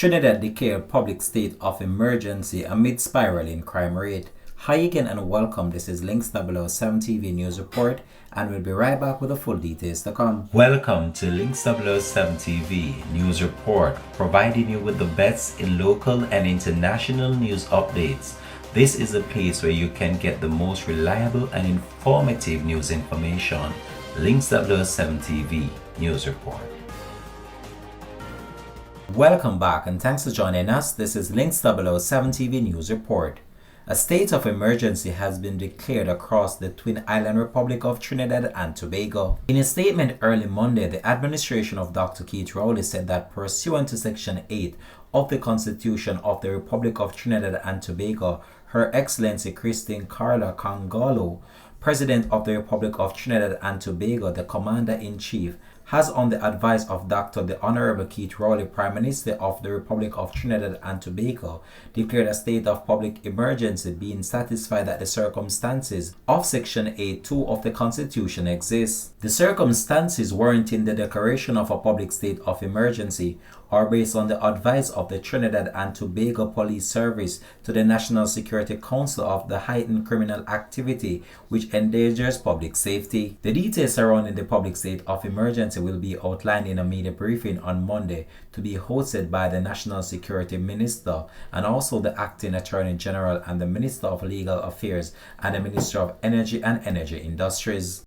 Trinidad declared public state of emergency amid spiraling crime rate. Hi again and welcome. This is Links 007 TV News Report, and we'll be right back with the full details to come. Welcome to Links 007 TV News Report, providing you with the best in local and international news updates. This is a place where you can get the most reliable and informative news information. Links 007 TV News Report. Welcome back and thanks for joining us. This is Links 007 TV News Report. A state of emergency has been declared across the Twin Island Republic of Trinidad and Tobago. In a statement early Monday, the administration of Dr. Keith Rowley said that pursuant to Section 8 of the Constitution of the Republic of Trinidad and Tobago, Her Excellency Christine Carla Congolo, President of the Republic of Trinidad and Tobago, the Commander-in-Chief, has, on the advice of Dr. the Honorable Keith Rowley, Prime Minister of the Republic of Trinidad and Tobago, declared a state of public emergency, being satisfied that the circumstances of Section 8(2) of the Constitution exist. The circumstances warranting the declaration of a public state of emergency are based on the advice of the Trinidad and Tobago Police Service to the National Security Council of the heightened criminal activity which endangers public safety. The details surrounding the public state of emergency will be outlined in a media briefing on Monday to be hosted by the National Security Minister and also the Acting Attorney General and the Minister of Legal Affairs and the Minister of Energy and Energy Industries.